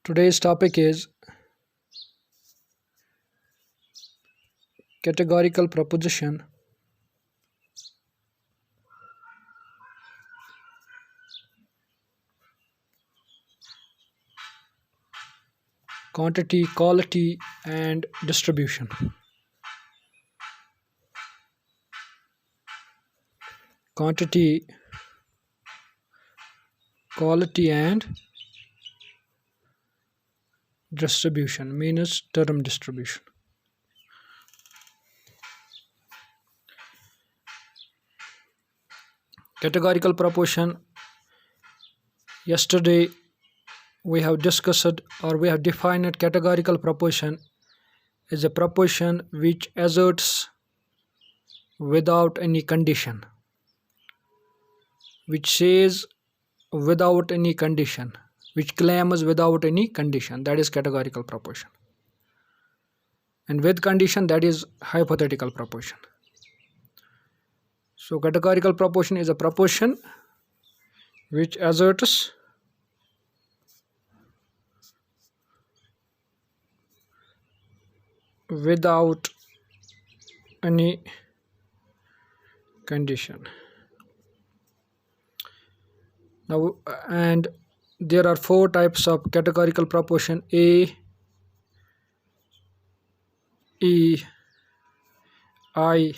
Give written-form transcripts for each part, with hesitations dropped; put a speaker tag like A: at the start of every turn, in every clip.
A: Today's topic is categorical proposition, quantity, quality, and distribution. Quantity, quality, and distribution means term distribution. Categorical proposition. Yesterday we have discussed or we have defined that categorical proposition is a proposition which asserts without any condition, which says without any condition, which claims without any condition, that is categorical proposition. And with condition, that is hypothetical proposition. So categorical proposition is a proposition which asserts without any condition. Now, and there are four types of categorical proposition: A, E, I,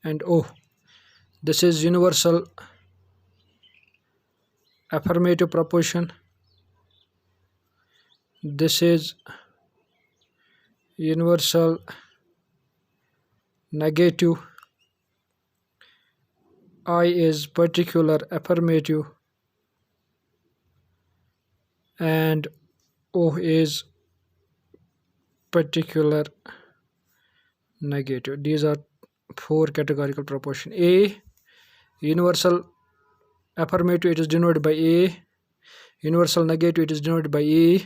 A: and O. This is universal affirmative proposition. This is universal negative. I is particular affirmative, and O is particular negative. These are four categorical proposition. A, universal affirmative, it is denoted by A. Universal negative, it is denoted by A.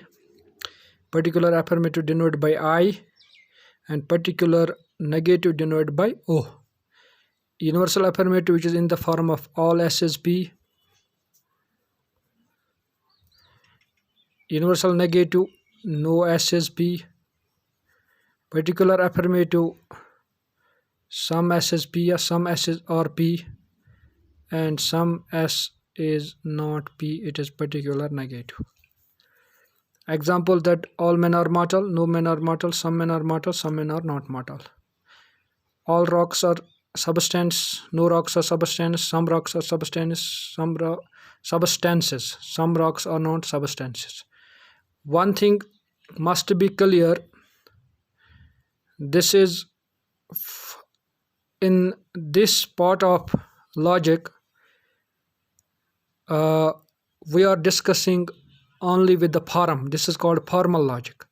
A: Particular affirmative denoted by I, and particular negative denoted by O. Universal affirmative, which is in the form of all S is P. Universal negative, no S is P. Particular affirmative, some S is P or some S is or P, and some S is not P, it is particular negative. Example that all men are mortal, no men are mortal, some men are mortal, some men are not mortal. All rocks are substance, no rocks are substance, some rocks are substance, substances, some rocks are not substances. One thing must be clear, this is in this part of logic, we are discussing only with the form. This is called formal logic.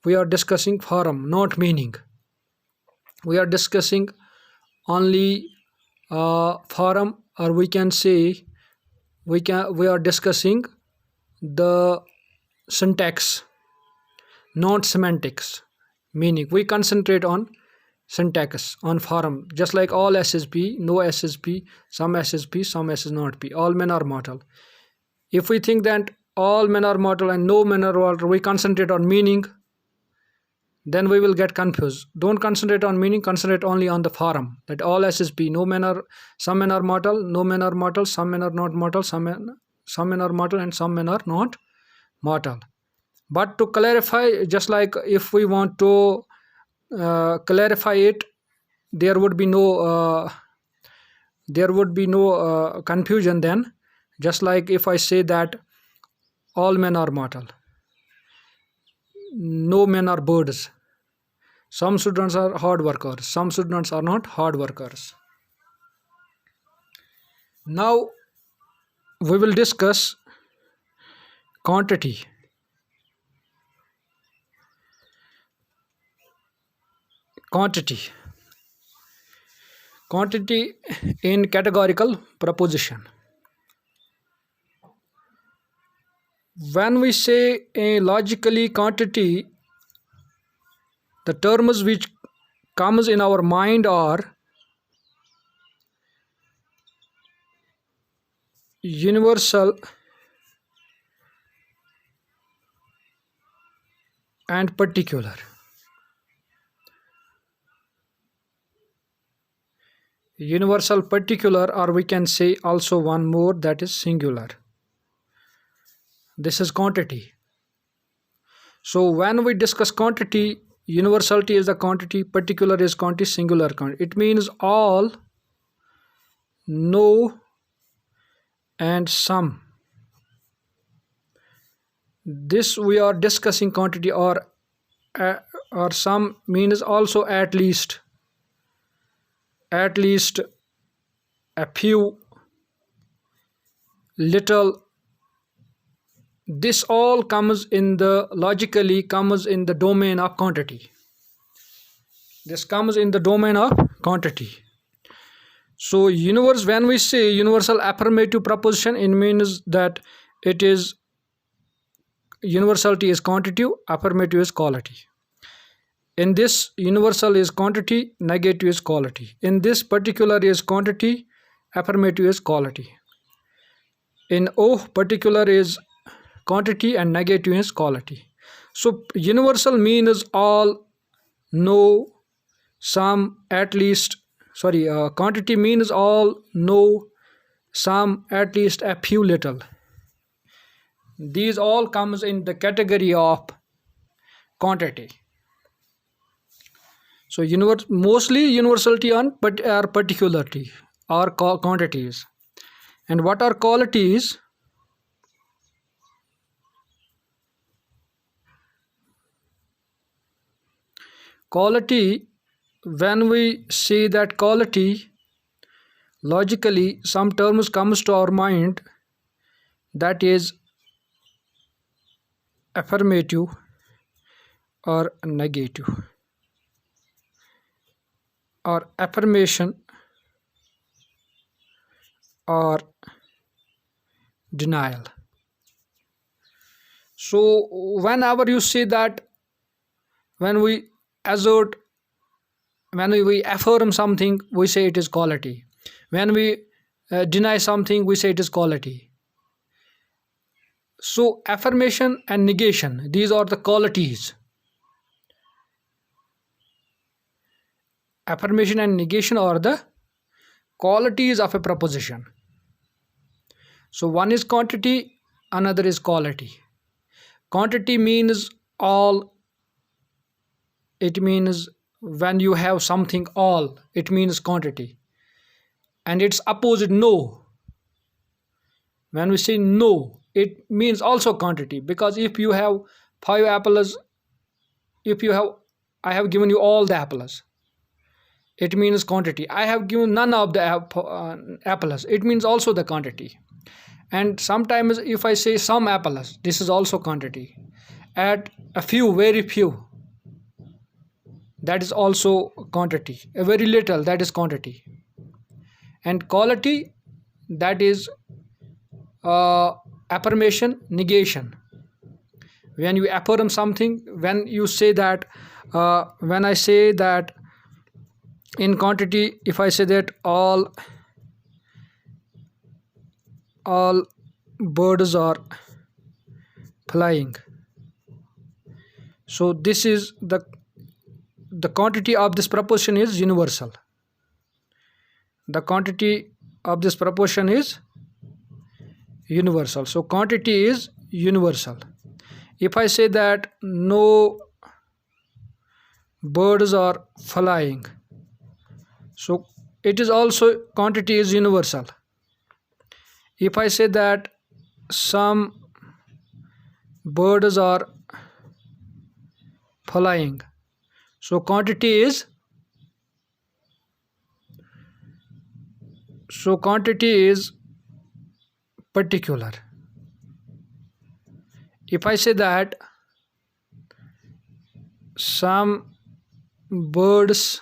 A: We are discussing form, not meaning. We are discussing only form, or we can say we are discussing the syntax, not semantics, meaning. We concentrate on syntax, on form, just like all S is P, no S is P, some S is P, some S is not P. All men are mortal. If we think that all men are mortal and no men are mortal, we concentrate on meaning, then we will get confused. Don't concentrate on meaning, concentrate only on the form, that all S is P, some men are mortal, no men are mortal, some men are not mortal, some men are mortal, and some men are not mortal. But to clarify, just like if we want to clarify it, there would be no confusion then. Just like if I say that all men are mortal, no men are birds, some students are hard workers, some students are not hard workers. Now we will discuss quantity. Quantity in categorical proposition. When we say logically quantity, the terms which comes in our mind are universal and particular. Universal, particular, or we can say also one more, that is singular. This is quantity. So when we discuss quantity, universality is the quantity, particular is quantity, singular quantity. It means all, no, and some. This we are discussing quantity, or some means also at least a few, little. This all comes in the logically comes in the domain of quantity. This comes in the domain of quantity. So when we say universal affirmative proposition, it means that it is universality is quantitative, affirmative is quality. In this, universal is quantity, negative is quality. In this, particular is quantity, affirmative is quality. In O, particular is quantity and negative is quality. So universal means all, no, some, at least. Quantity means all, no, some, at least, a few, little. These all comes in the category of quantity. So mostly universality and particularity are quantities. And what are qualities? Quality, when we say that quality, logically some terms comes to our mind, that is affirmative or negative, or affirmation or denial. So whenever you say that, when we affirm something, we say it is quality. When we deny something, we say it is quality. So affirmation and negation, these are the qualities. Affirmation and negation are the qualities of a proposition. So one is quantity, another is quality. Quantity means all. It means when you have something all, it means quantity. And its opposite, no. When we say no, it means also quantity, because if you have 5 apples, I have given you all the apples, it means quantity. I have given none of the apples, it means also the quantity. And sometimes if I say some apples, this is also quantity. Add a few, very few, that is also quantity. A very little, that is quantity. And quality, that is affirmation, negation. When you affirm something, when you say that, when I say that in quantity, if I say that all birds are flying, so this is the quantity of this proposition is universal. The quantity of this proposition is universal. So quantity is universal. If I say that no birds are flying, so it is also quantity is universal. If I say that some birds are flying, so quantity is particular. If I say that some birds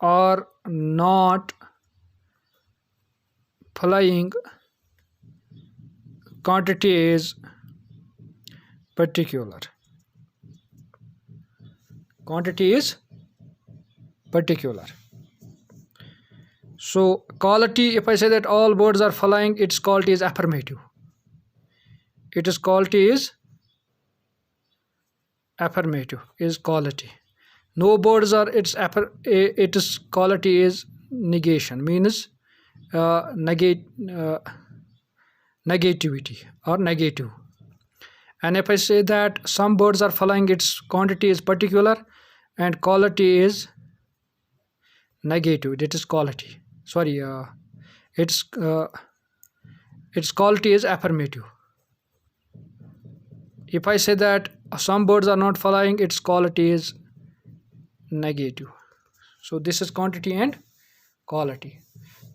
A: are not flying, quantity is particular. Quantity is particular. So quality, if I say that all birds are flying, its quality is affirmative. Its quality is affirmative is quality. No birds are its quality is negation, means negate negativity or negative. And if I say that some birds are flying, its quantity is particular and quality is negative, that is quality. Sorry, its quality is affirmative. If I say that some birds are not flying, its quality is negative. So this is quantity and quality.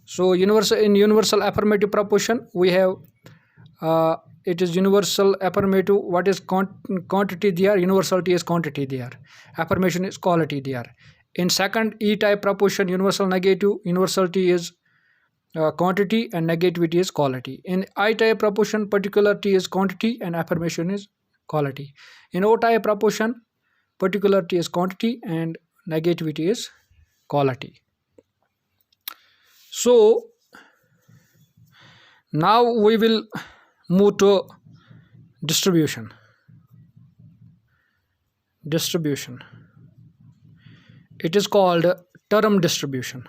A: So universal affirmative proposition we have, it is universal affirmative. What is quantity there? Universality is quantity there. Affirmation is quality there. In second E type proposition, universal negative, universality is quantity and negativity is quality. In I type proposition, particularity is quantity and affirmation is quality. In O type proposition, particularity is quantity and negativity is quality. So now we will move to distribution. It is called term distribution.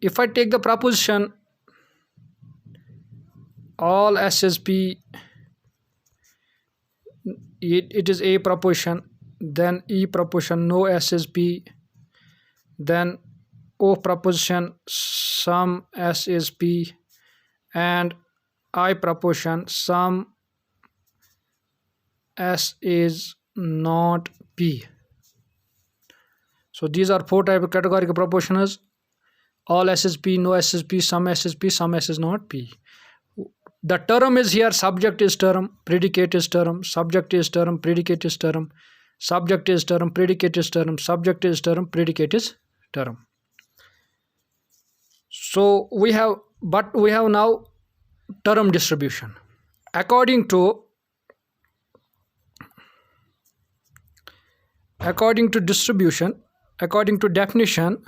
A: If I take the proposition all S's P, it is A proposition, then E proposition no S's P, then O proposition some S is P, and I proposition some S is not P. So these are four type of categorical propositions: all S is P, no S is P, some S is P, some S is not P. The term is here: subject is term, predicate is term, subject is term, predicate is term, subject is term, predicate is term, subject is term, predicate is term. So we have now term distribution. According to distribution, according to definition,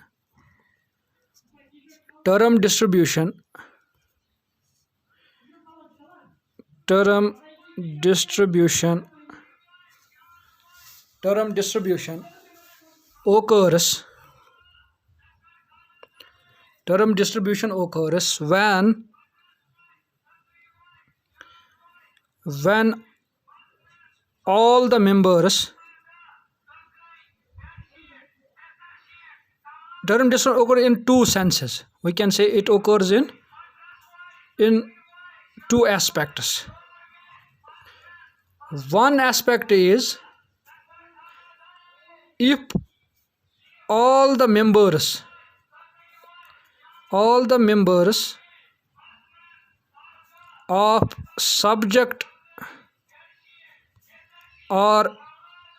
A: term distribution occurs when all the members term distribution occurs in two senses. We can say it occurs in two aspects. One aspect is if all the members of subject are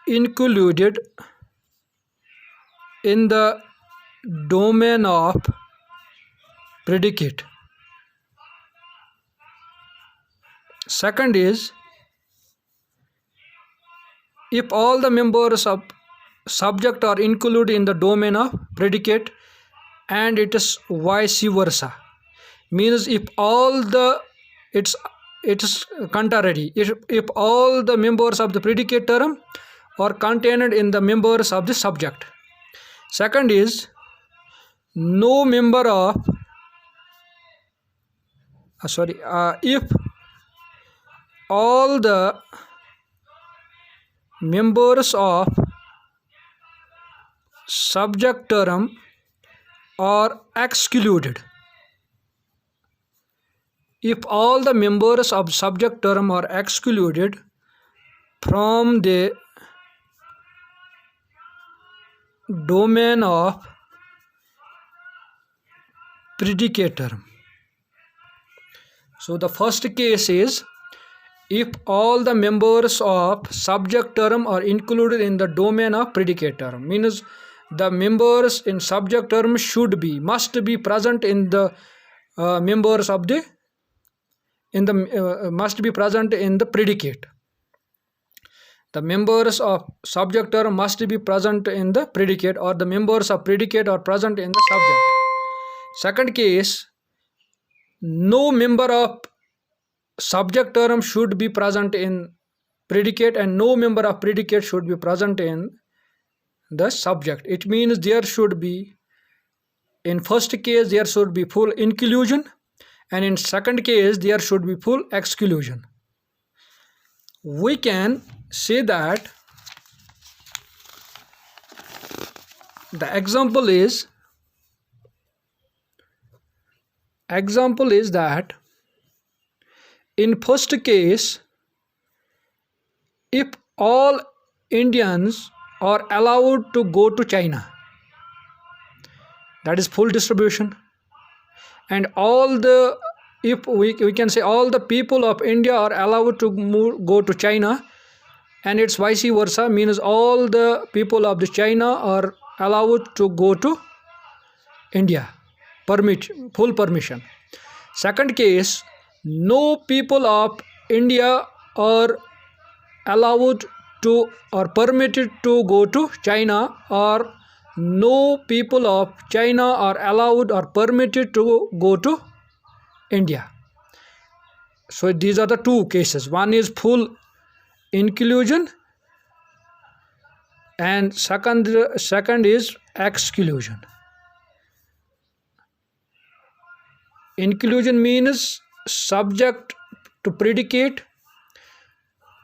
A: included in the domain of predicate. Second is if all the members of subject are included in the domain of predicate, and it is vice versa, means if all the it is contrary, if all the members of the predicate term are contained in the members of the subject. Second is no member of if all the members of subject term are excluded. If all the members of subject term are excluded from the domain of predicate term. So the first case is if all the members of subject term are included in the domain of predicate term, means the members in subject term must be present in the members of the must be present in the predicate. The members of subject term must be present in the predicate, or the members of predicate are present in the subject. Second case, no member of subject term should be present in predicate, and no member of predicate should be present in the subject. It means there should be, in first case there should be full inclusion, and in second case there should be full exclusion. We can say that the example is that in first case, if all Indians are allowed to go to China, that is full distribution, and all the, if we can say all the people of India are allowed to go to China, and it's vice versa, means all the people of the China are allowed to go to India, full permission. Second case, no people of India are allowed to or permitted to go to China, or no people of China are allowed or permitted to go to India. So these are the two cases. One is full inclusion, and second is exclusion. Inclusion means subject to predicate,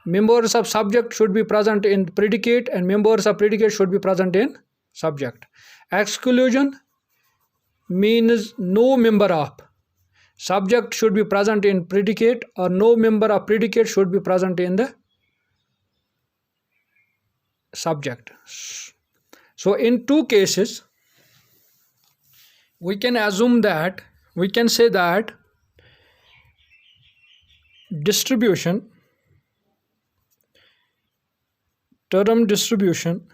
A: members of subject should be present in predicate, and members of predicate should be present in subject. Exclusion means no member of subject should be present in predicate, or no member of predicate should be present in the subject. So in two cases, we can assume that, we can say that distribution, term distribution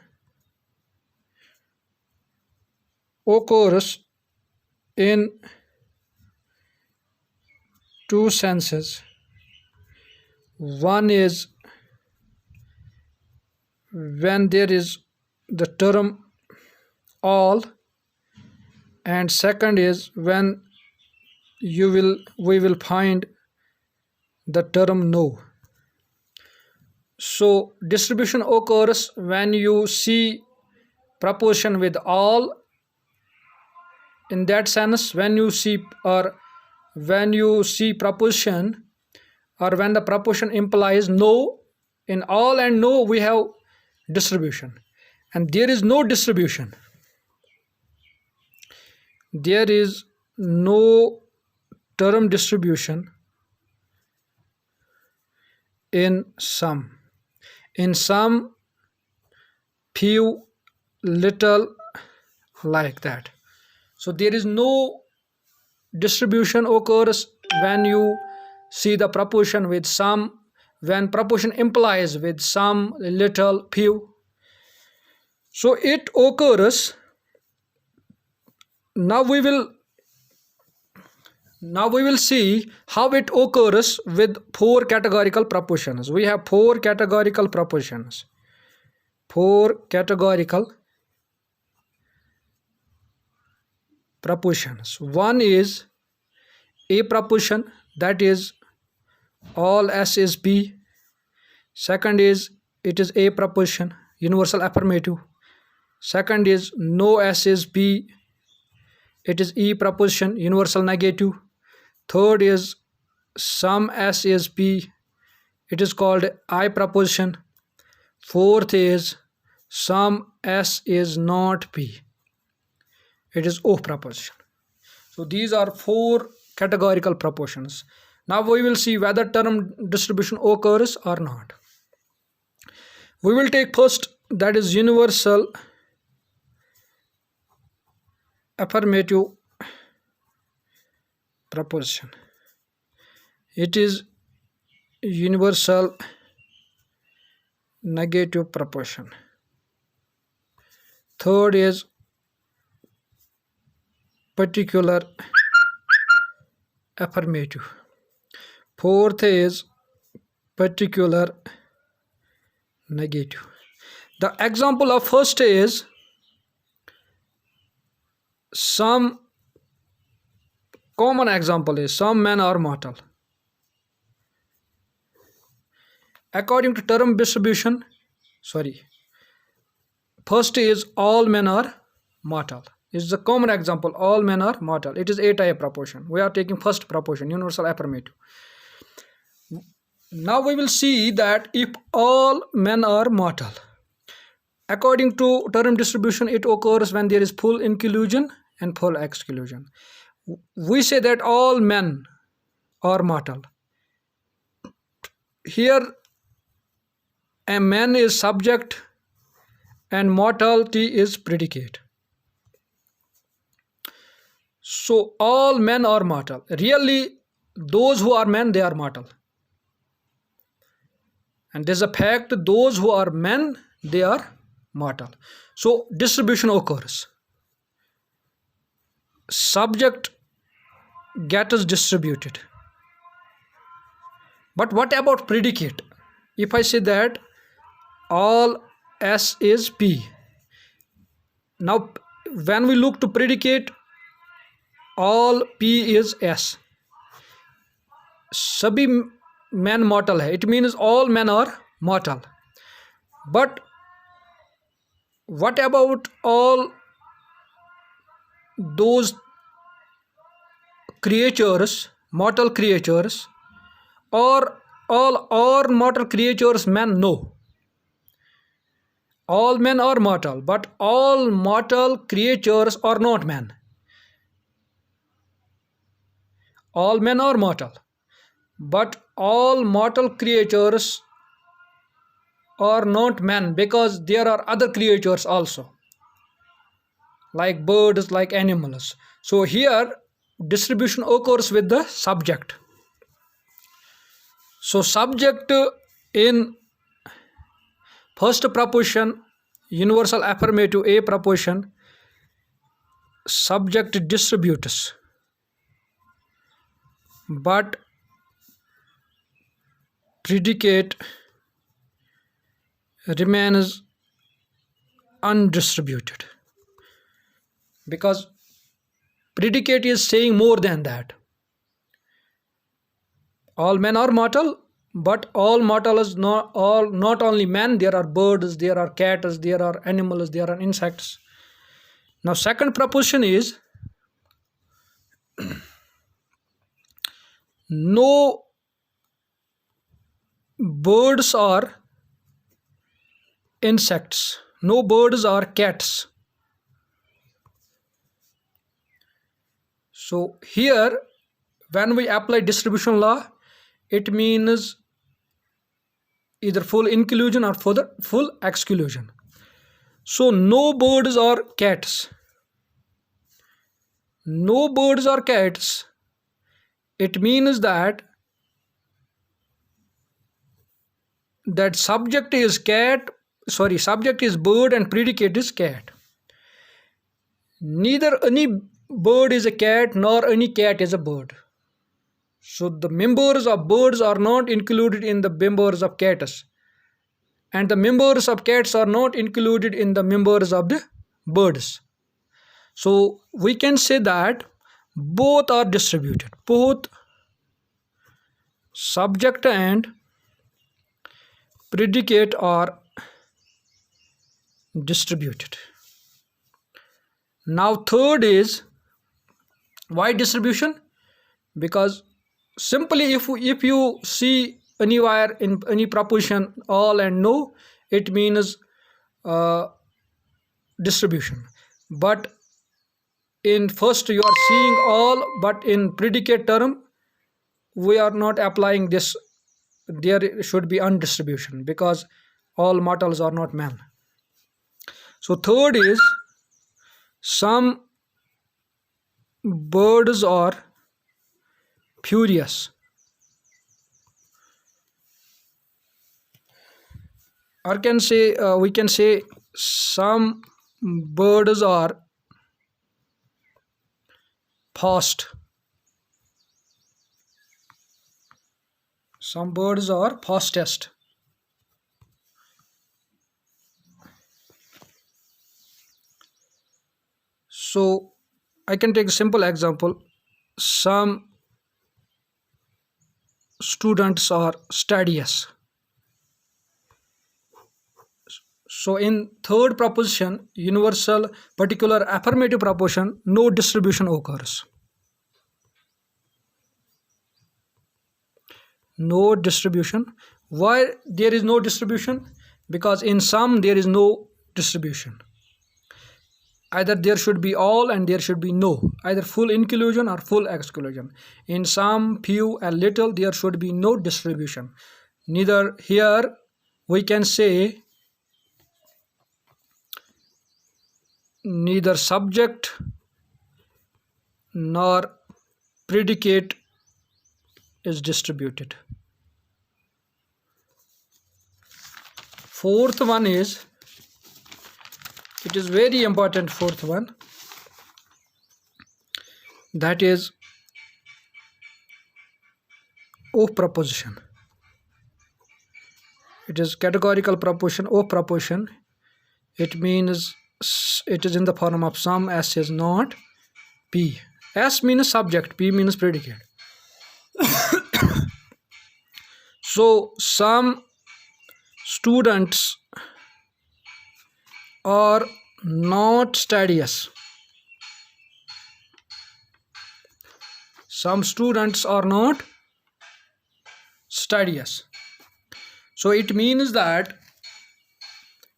A: occurs in two senses. One is when there is the term all, and second is when we will find the term no. So distribution occurs when you see proposition with all, in that sense when you see proposition, or when the proposition implies no. In all and no we have distribution, and there is no distribution, there is no term distribution in some, few, little, like that. So there is no distribution occurs when you see the proposition with some, when proposition implies with some, little, few. So it occurs. Now we will see how it occurs with four categorical propositions. We have four categorical propositions. Four categorical propositions. One is a proposition, that is all S is B. Second is it is a proposition, universal affirmative. Second is no S is B, it is E proposition, universal negative. Third is some S is B, it is called I proposition. Fourth is some S is not B, it is O proposition. So these are four categorical propositions. Now we will see whether term distribution occurs or not. We will take first, that is universal affirmative proposition. It is universal negative proposition. Third is particular affirmative. Fourth is particular negative. The example of first is some Common example is some men are mortal. According to term distribution, sorry, first is all men are mortal. Is the common example, all men are mortal. It is A-type proposition. We are taking first proposition, universal affirmative. Now we will see that if all men are mortal, according to term distribution, it occurs when there is full inclusion and full exclusion. We say that all men are mortal. Here a man is subject and mortality is predicate. So all men are mortal. Really, those who are men, they are mortal. And there's a fact, those who are men, they are mortal. So distribution occurs. Subject gets distributed. But what about predicate? If I say that all S is P. Now when we look to predicate, all P is S. सभी men mortal है. It means all men are mortal. But what about all those creatures, mortal creatures, or all mortal creatures men? No. All men are mortal, but all mortal creatures are not men. All men are mortal, but all mortal creatures are not men, because there are other creatures also, like birds, like animals. So here distribution occurs with the subject. So subject in first proposition, universal affirmative A proposition, subject distributes, but predicate remains undistributed, because predicate is saying more than that. All men are mortal, but all mortal is not only men. There are birds, there are cats, there are animals, there are insects. Now second proposition is no birds are insects, no birds are cats. So here when we apply distribution law, it means either full inclusion or full exclusion. So no birds are cats, no birds are cats. It means that subject is subject is bird and predicate is cat. Neither any bird is a cat nor any cat is a bird. So the members of birds are not included in the members of cats, and the members of cats are not included in the members of the birds. So we can say that both are distributed, both subject and predicate are distributed. Now third is why distribution? Because simply if you see anywhere in any proposition all and no, it means distribution. But in first you are seeing all, but in predicate term we are not applying this. There should be undistribution, because all mortals are not men. So third is some birds are furious, or we can say some birds are fast. Some birds are fastest. So I can take a simple example. some students are studious. So in third proposition, universal, particular, affirmative proposition, no distribution occurs. No distribution. Why there is no distribution? Because in some there is no distribution. Either there should be all and there should be no, either full inclusion or full exclusion. In some, few and little, there should be no distribution. Neither here we can say neither subject nor predicate is distributed. Fourth one is, it is very important, fourth one, that is of proposition. It is categorical proposition, of proposition. It means it is in the form of some, S is not, P. S means subject, P means predicate. So some students are not studious. Some students are not studious. So it means that,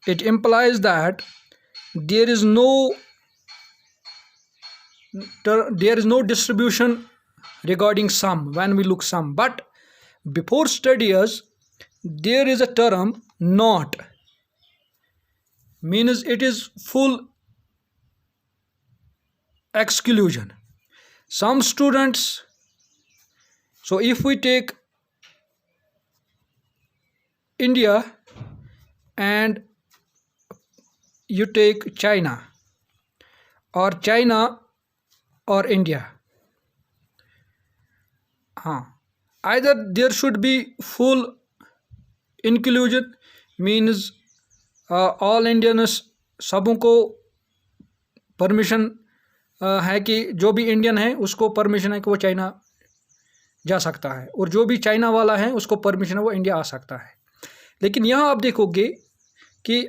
A: it implies that there is no distribution regarding some when we look some, but before studious there is a term not, means it is full exclusion. Some students, so if we take India and you take China, or China or India, either there should be full inclusion, means all Indians, सबों को permission है कि जो भी Indian है उसको permission है कि वो चाइना जा सकता है, और जो भी चाइना वाला है उसको परमिशन है वो इंडिया आ सकता है. लेकिन यहाँ आप देखोगे कि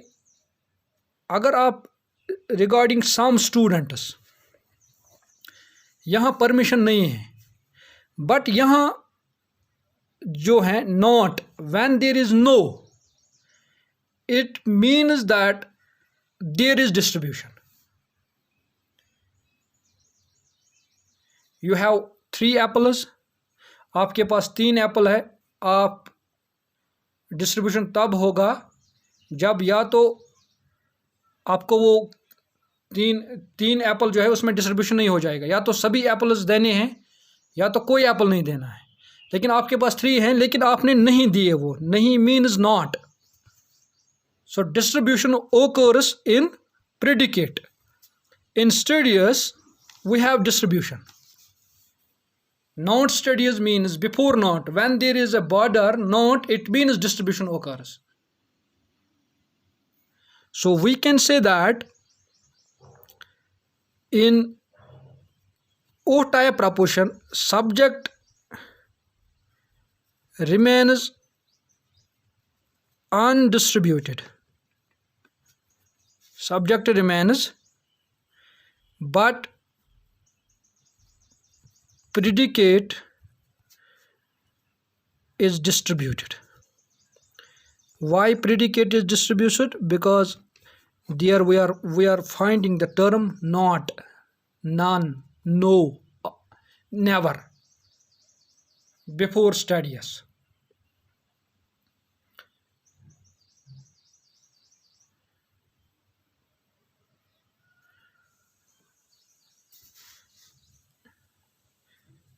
A: अगर आप रिगार्डिंग सम स्टूडेंट्स, यहाँ परमिशन नहीं है, बट यहाँ जो है not, when there is no, it means that there is distribution. You have 3 apples, आपके पास 3 एप्पल है. आप डिस्ट्रीब्यूशन तब होगा जब या तो आपको वो तीन एप्पल जो है उसमें डिस्ट्रीब्यूशन नहीं हो जाएगा, या तो सभी एप्पल्स देने हैं या तो कोई एप्पल नहीं देना है. लेकिन आपके पास 3 हैं लेकिन आपने नहीं दिए, वो नहीं means not. So distribution occurs in predicate. In studious, we have distribution. Not studious means before not. When there is a border not, it means distribution occurs. So we can say that in O-type proposition, subject remains undistributed. Subject remains, but predicate is distributed. Why predicate is distributed? Because there we are finding the term not, none, no, never before studious.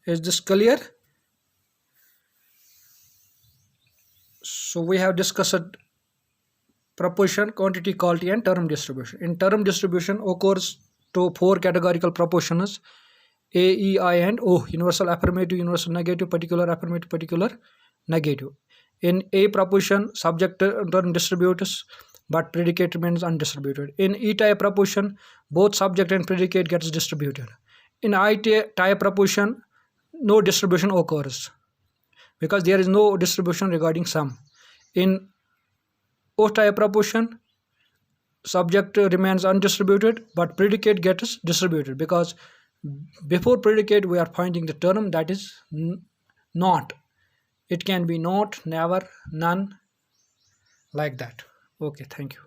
A: Is this clear? So we have discussed proposition, quantity, quality and term distribution. In term distribution occurs to 4 categorical propositions: A, E, I and O. Universal affirmative, universal negative, particular affirmative, particular negative. In A proposition, subject term distributes but predicate remains undistributed. In E type proposition, both subject and predicate gets distributed. in I type proposition, no distribution occurs because there is no distribution regarding sum. In O type proposition, subject remains undistributed but predicate gets distributed, because before predicate we are finding the term that is not. It can be not, never, none, like that. Okay, thank you.